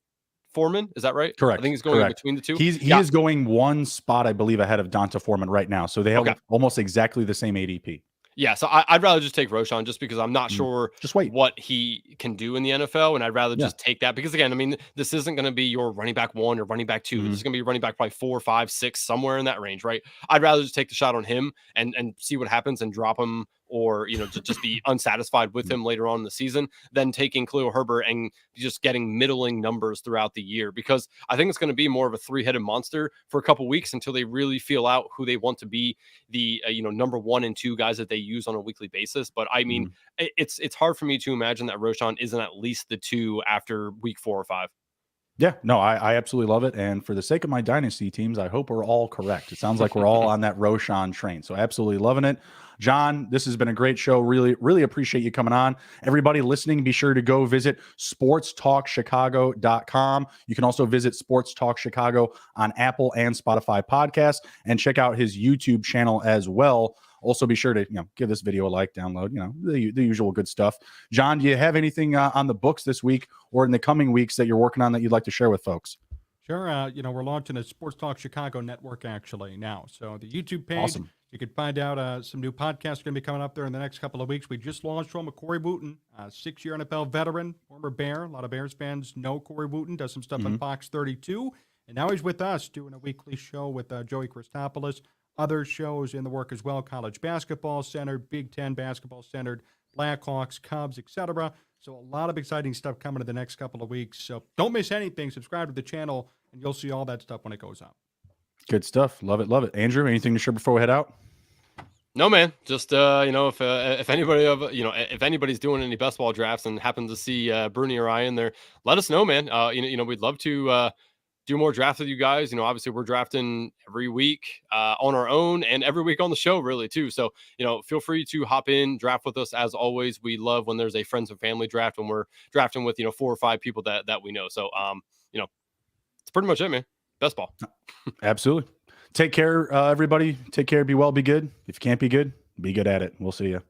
Foreman? Is that right? Correct. I think he's going in between the two. He is going one spot, I believe, ahead of D'Onta Foreman right now. So they have almost exactly the same ADP. Yeah, so I'd rather just take Roschon just because I'm not sure what he can do in the NFL, and I'd rather just take that because, again, I mean, this isn't going to be your running back 1 or running back 2. This is going to be running back probably 4, 5, 6, somewhere in that range, right? I'd rather just take the shot on him and see what happens and drop him or, just be unsatisfied with him later on in the season than taking Khalil Herbert and just getting middling numbers throughout the year because I think it's going to be more of a 3-headed monster for a couple weeks until they really feel out who they want to be the, number 1 and 2 guys that they use on a weekly basis. But I mean, it's hard for me to imagine that Roschon isn't at least the 2 after week 4 or 5. Yeah, no, I absolutely love it. And for the sake of my dynasty teams, I hope we're all correct. It sounds like we're all on that Roschon train. So absolutely loving it. John, this has been a great show. Really, really appreciate you coming on. Everybody listening, be sure to go visit sportstalkchicago.com. You can also visit Sports Talk Chicago on Apple and Spotify podcasts and check out his YouTube channel as well. Also, be sure to give this video a like, download, the usual good stuff. John, do you have anything on the books this week or in the coming weeks that you're working on that you'd like to share with folks? Sure. We're launching a Sports Talk Chicago network actually now. So the YouTube page, Awesome. you can find out some new podcasts going to be coming up there in the next couple of weeks. We just launched one with Corey Wooten, 6-year NFL veteran, former Bear. A lot of Bears fans know Corey Wooten, does some stuff on Fox 32. And now he's with us doing a weekly show with Joey Christopoulos. Other shows in the work as well, college basketball centered, Big Ten basketball centered, Blackhawks, Cubs, etc. So a lot of exciting stuff coming in the next couple of weeks. So don't miss anything. Subscribe to the channel, and you'll see all that stuff when it goes up. Good stuff. Love it. Love it. Andrew, anything to share before we head out? No, man. Just if anybody if anybody's doing any best ball drafts and happen to see Bruni or Ryan there, let us know, man. We'd love to do more drafts with you guys. Obviously we're drafting every week on our own and every week on the show, really too. So feel free to hop in, draft with us as always. We love when there's a friends and family draft when we're drafting with 4 or 5 people that we know. So it's pretty much it, man. Best ball. Absolutely. Take care, everybody. Take care. Be well. Be good. If you can't be good at it. We'll see you.